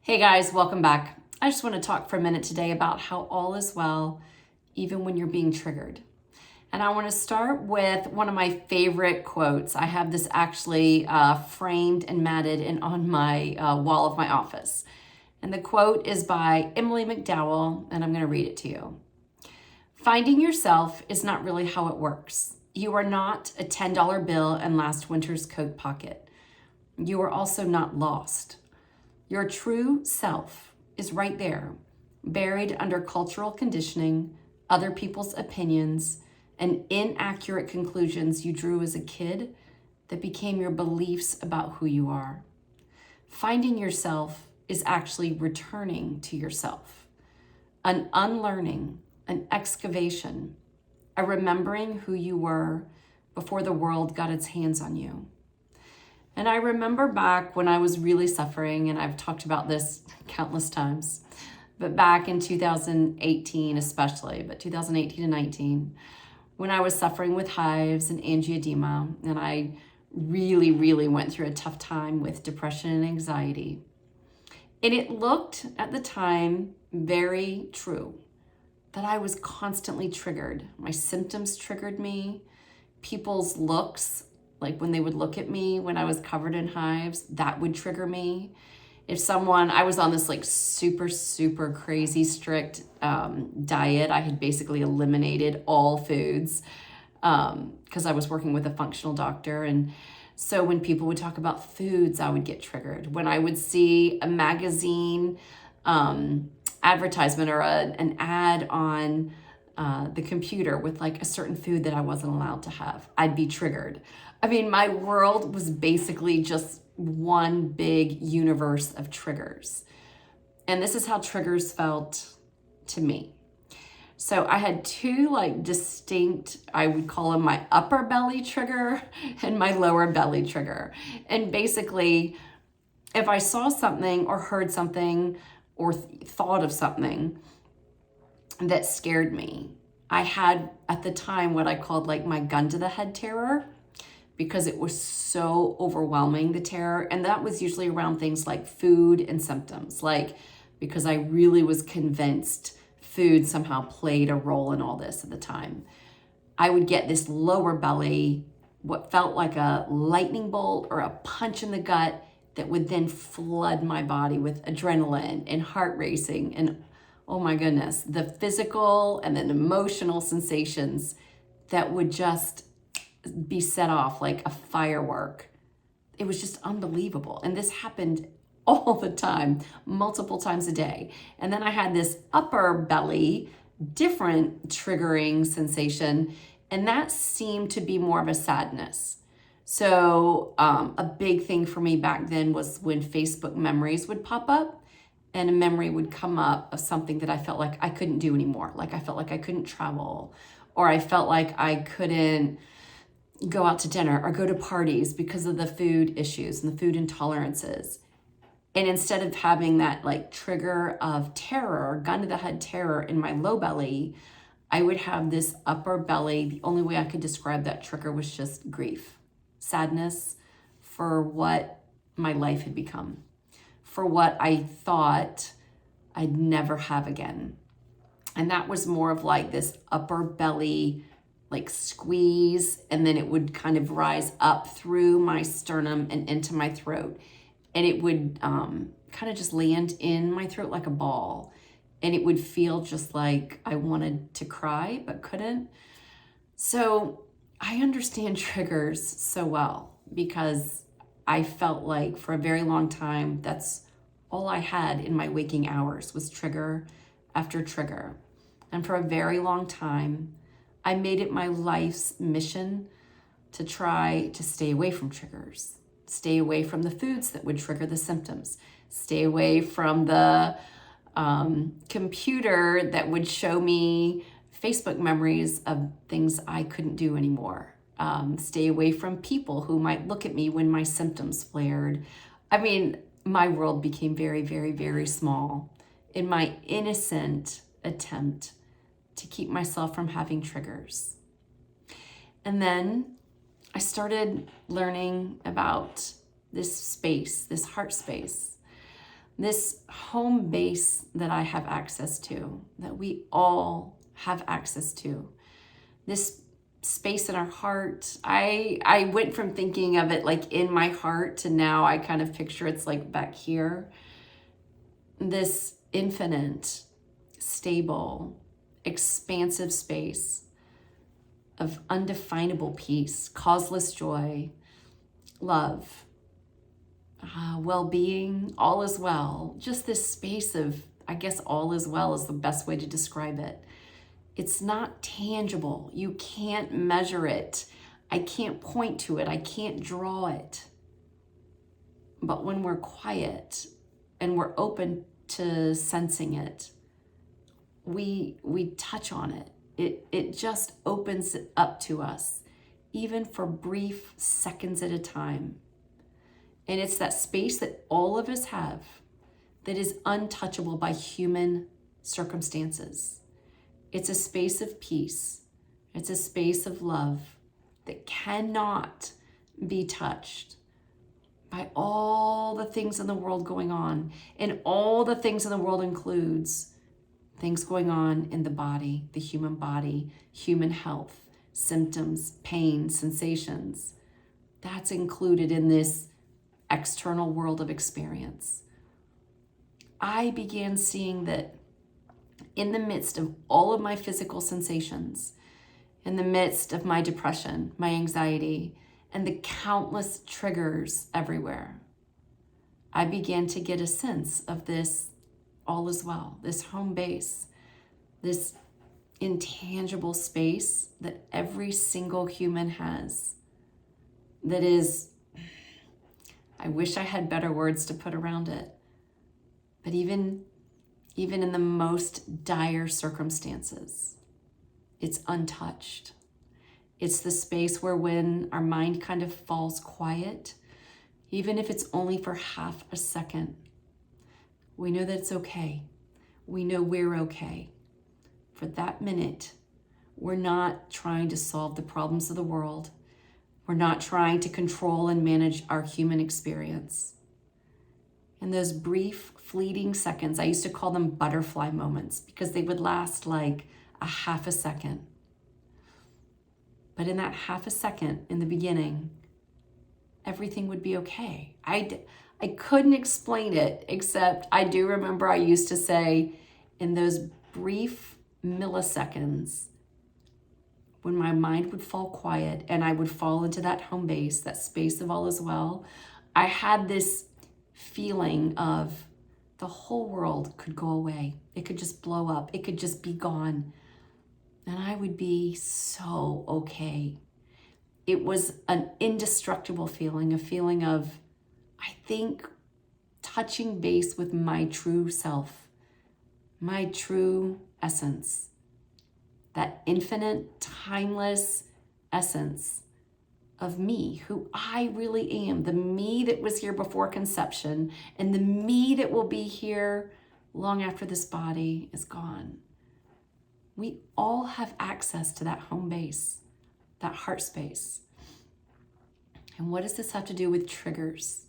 Hey guys, welcome back. I just want to talk for a minute today about how all is well, even when you're being triggered. And I want to start with one of my favorite quotes. I have this actually framed and matted and on my wall of my office. And the quote is by Emily McDowell, and I'm going to read it to you. Finding yourself is not really how it works. You are not a $10 bill in last winter's coat pocket. You are also not lost. Your true self is right there, buried under cultural conditioning, other people's opinions, and inaccurate conclusions you drew as a kid that became your beliefs about who you are. Finding yourself is actually returning to yourself, an unlearning, an excavation, a remembering who you were before the world got its hands on you. And I remember back when I was really suffering, and I've talked about this countless times, but back in 2018 especially, but 2018 and 19, when I was suffering with hives and angioedema, and I really went through a tough time with depression and anxiety. And it looked at the time very true that I was constantly triggered. My symptoms triggered me, people's looks, like when they would look at me when I was covered in hives, that would trigger me. If I was on this like super crazy strict diet. I had basically eliminated all foods because I was working with a functional doctor. And so when people would talk about foods, I would get triggered. When I would see a magazine advertisement or an ad on the computer with like a certain food that I wasn't allowed to have, I'd be triggered. I mean, my world was basically just one big universe of triggers. And this is how triggers felt to me. So I had two like distinct, I would call them my upper belly trigger and my lower belly trigger. And basically, if I saw something or heard something or thought of something that scared me, I had at the time what I called like my gun to the head terror, because it was so overwhelming, the terror. And that was usually around things like food and symptoms, like because I really was convinced food somehow played a role in all this at the time. I would get this lower belly, what felt like a lightning bolt or a punch in the gut that would then flood my body with adrenaline and heart racing and, oh my goodness, the physical and then emotional sensations that would just be set off like a firework. It was just unbelievable. And this happened all the time, multiple times a day. And then I had this upper belly, different triggering sensation, and that seemed to be more of a sadness. So a big thing for me back then was when Facebook memories would pop up and a memory would come up of something that I felt like I couldn't do anymore. Like I felt like I couldn't travel, or I felt like I couldn't go out to dinner or go to parties because of the food issues and the food intolerances. And instead of having that like trigger of terror, gun to the head terror in my low belly, I would have this upper belly. The only way I could describe that trigger was just grief, sadness for what my life had become, for what I thought I'd never have again. And that was more of like this upper belly like squeeze, and then it would kind of rise up through my sternum and into my throat. And it would kind of just land in my throat like a ball. And it would feel just like I wanted to cry, but couldn't. So I understand triggers so well because I felt like for a very long time, that's all I had in my waking hours was trigger after trigger. And for a very long time, I made it my life's mission to try to stay away from triggers, stay away from the foods that would trigger the symptoms, stay away from the computer that would show me Facebook memories of things I couldn't do anymore, stay away from people who might look at me when my symptoms flared. I mean, my world became very small in my innocent attempt to keep myself from having triggers. And then I started learning about this space, this heart space, This home base that I have access to, that we all have access to, this space in our heart. I went from thinking of it like in my heart to now I kind of picture it's like back here. This infinite, stable, expansive space of undefinable peace, causeless joy, love, well-being, all is well. Just this space of, I guess all is well is the best way to describe it. It's not tangible. You can't measure it. I can't point to it. I can't draw it. But when we're quiet and we're open to sensing it, we touch on it. It just opens it up to us, even for brief seconds at a time. And it's that space that all of us have that is untouchable by human circumstances. It's a space of peace. It's a space of love that cannot be touched by all the things in the world going on. And all the things in the world includes things going on in the body, the human body, human health, symptoms, pain, sensations. That's included in this external world of experience. I began seeing that in the midst of all of my physical sensations, in the midst of my depression, my anxiety, and the countless triggers everywhere, I began to get a sense of this all is well, this home base, this intangible space that every single human has, that is, I wish I had better words to put around it, but even in the most dire circumstances, it's untouched. It's the space where when our mind kind of falls quiet, even if it's only for half a second, we know that it's okay. We know we're okay. For that minute, we're not trying to solve the problems of the world. We're not trying to control and manage our human experience. And those brief, fleeting seconds, I used to call them butterfly moments because they would last like a half a second. But in that half a second in the beginning, everything would be okay. I couldn't explain it, except I do remember I used to say in those brief milliseconds when my mind would fall quiet and I would fall into that home base, that space of all is well, I had this feeling of the whole world could go away. It could just blow up. It could just be gone. And I would be so okay. It was an indestructible feeling, a feeling of, I think, touching base with my true self, my true essence, that infinite, timeless essence of me, who I really am, the me that was here before conception and the me that will be here long after this body is gone. We all have access to that home base, that heart space. And what does this have to do with triggers?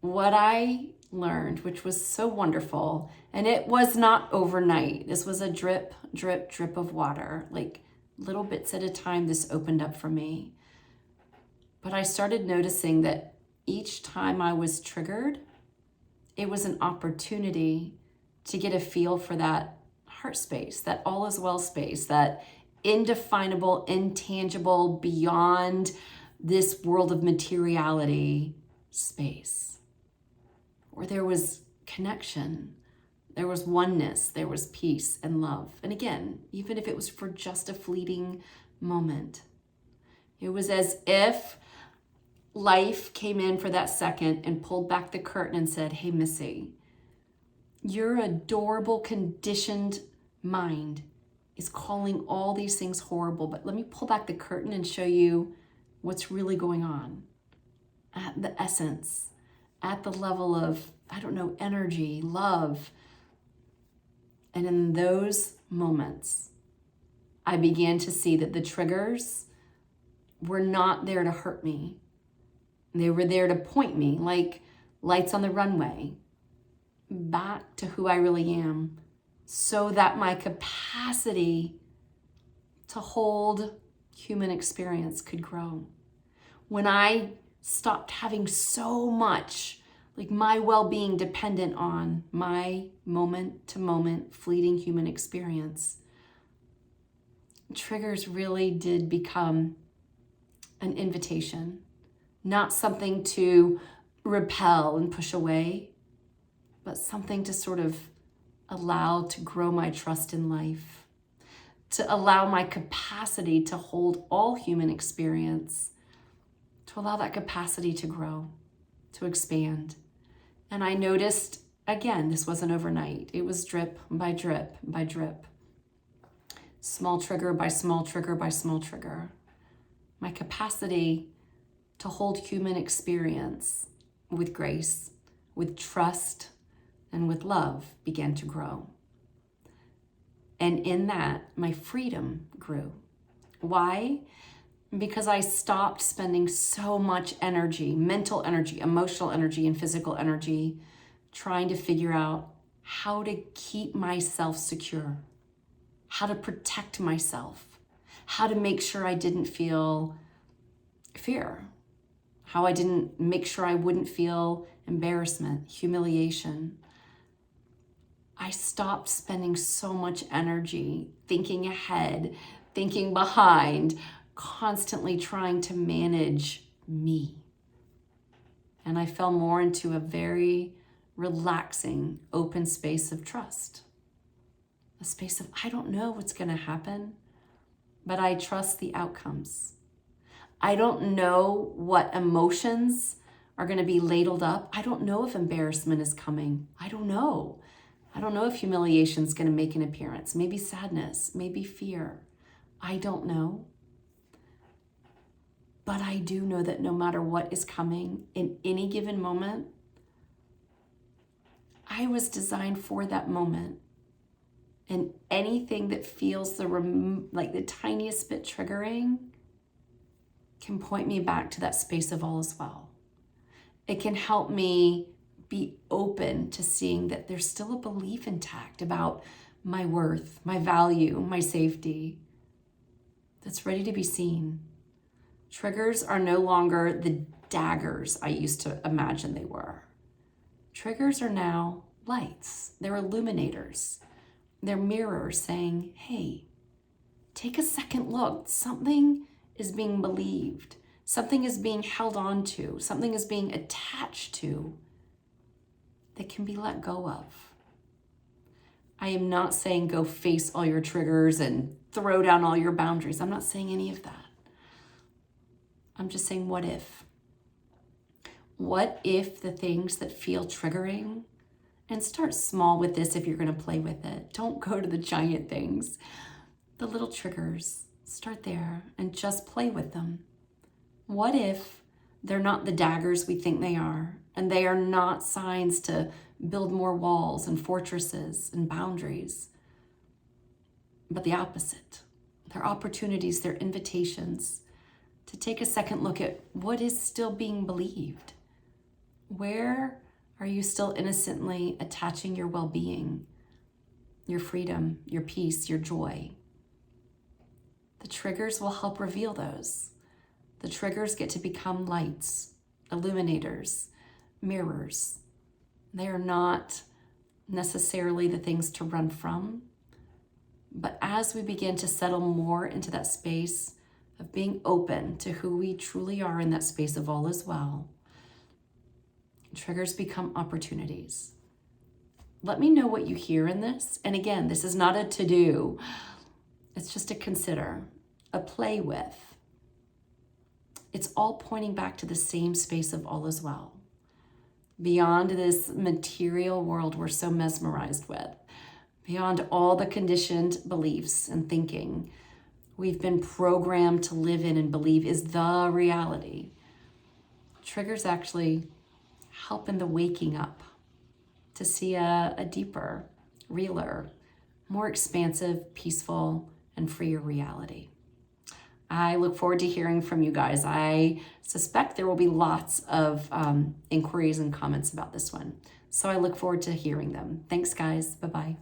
What I learned, which was so wonderful, and it was not overnight. This was a drip, drip, drip of water, like little bits at a time this opened up for me. But I started noticing that each time I was triggered, it was an opportunity to get a feel for that heart space, that all is well space, that indefinable, intangible, beyond this world of materiality space, where there was connection, there was oneness, there was peace and love. And again, even if it was for just a fleeting moment, it was as if life came in for that second and pulled back the curtain and said, hey, Missy, your adorable, conditioned mind is calling all these things horrible, but let me pull back the curtain and show you what's really going on at the essence, at the level of, I don't know, energy, love. And in those moments, I began to see that the triggers were not there to hurt me. They were there to point me, like lights on the runway. back to who I really am so that my capacity to hold human experience could grow. When I stopped having so much, like my well-being dependent on my moment-to-moment fleeting human experience, triggers really did become an invitation, not something to repel and push away, but something to sort of allow to grow my trust in life, to allow my capacity to hold all human experience, to allow that capacity to grow, to expand. And I noticed, again, this wasn't overnight. It was drip by drip by drip. Small trigger by small trigger by small trigger. My capacity to hold human experience with grace, with trust, and with love began to grow. And in that, my freedom grew. Why? Because I stopped spending so much energy, mental energy, emotional energy, and physical energy, trying to figure out how to keep myself secure, how to protect myself, how to make sure I didn't feel fear, how I didn't make sure I wouldn't feel embarrassment, humiliation. I stopped spending so much energy thinking ahead, thinking behind, constantly trying to manage me. And I fell more into a very relaxing, open space of trust. A space of, I don't know what's going to happen, but I trust the outcomes. I don't know what emotions are going to be ladled up. I don't know if embarrassment is coming. I don't know. I don't know if humiliation is going to make an appearance. Maybe sadness, maybe fear. I don't know. But I do know that no matter what is coming in any given moment, I was designed for that moment. And anything that feels like the tiniest bit triggering can point me back to that space of all is well. It can help me be open to seeing that there's still a belief intact about my worth, my value, my safety, that's ready to be seen. Triggers are no longer the daggers I used to imagine they were. Triggers are now lights. They're illuminators. They're mirrors saying, hey, take a second look. Something is being believed. Something is being held on to. Something is being attached to that can be let go of. I am not saying go face all your triggers and throw down all your boundaries. I'm not saying any of that. I'm just saying, what if? What if the things that feel triggering, and start small with this if you're going to play with it. Don't go to the giant things. The little triggers, start there and just play with them. What if they're not the daggers we think they are, and they are not signs to build more walls and fortresses and boundaries, but the opposite? They're opportunities, they're invitations to take a second look at what is still being believed. Where are you still innocently attaching your well-being, your freedom, your peace, your joy? The triggers will help reveal those. The triggers get to become lights, illuminators, mirrors. They are not necessarily the things to run from, but as we begin to settle more into that space of being open to who we truly are in that space of all is well, triggers become opportunities. Let me know what you hear in this. And again, this is not a to-do. It's just a consider, a play with. It's all pointing back to the same space of all is well. Beyond this material world we're so mesmerized with, beyond all the conditioned beliefs and thinking we've been programmed to live in and believe is the reality. Triggers actually help in the waking up to see a deeper, realer, more expansive, peaceful, and freer reality. I look forward to hearing from you guys. I suspect there will be lots of inquiries and comments about this one. So I look forward to hearing them. Thanks, guys. Bye-bye.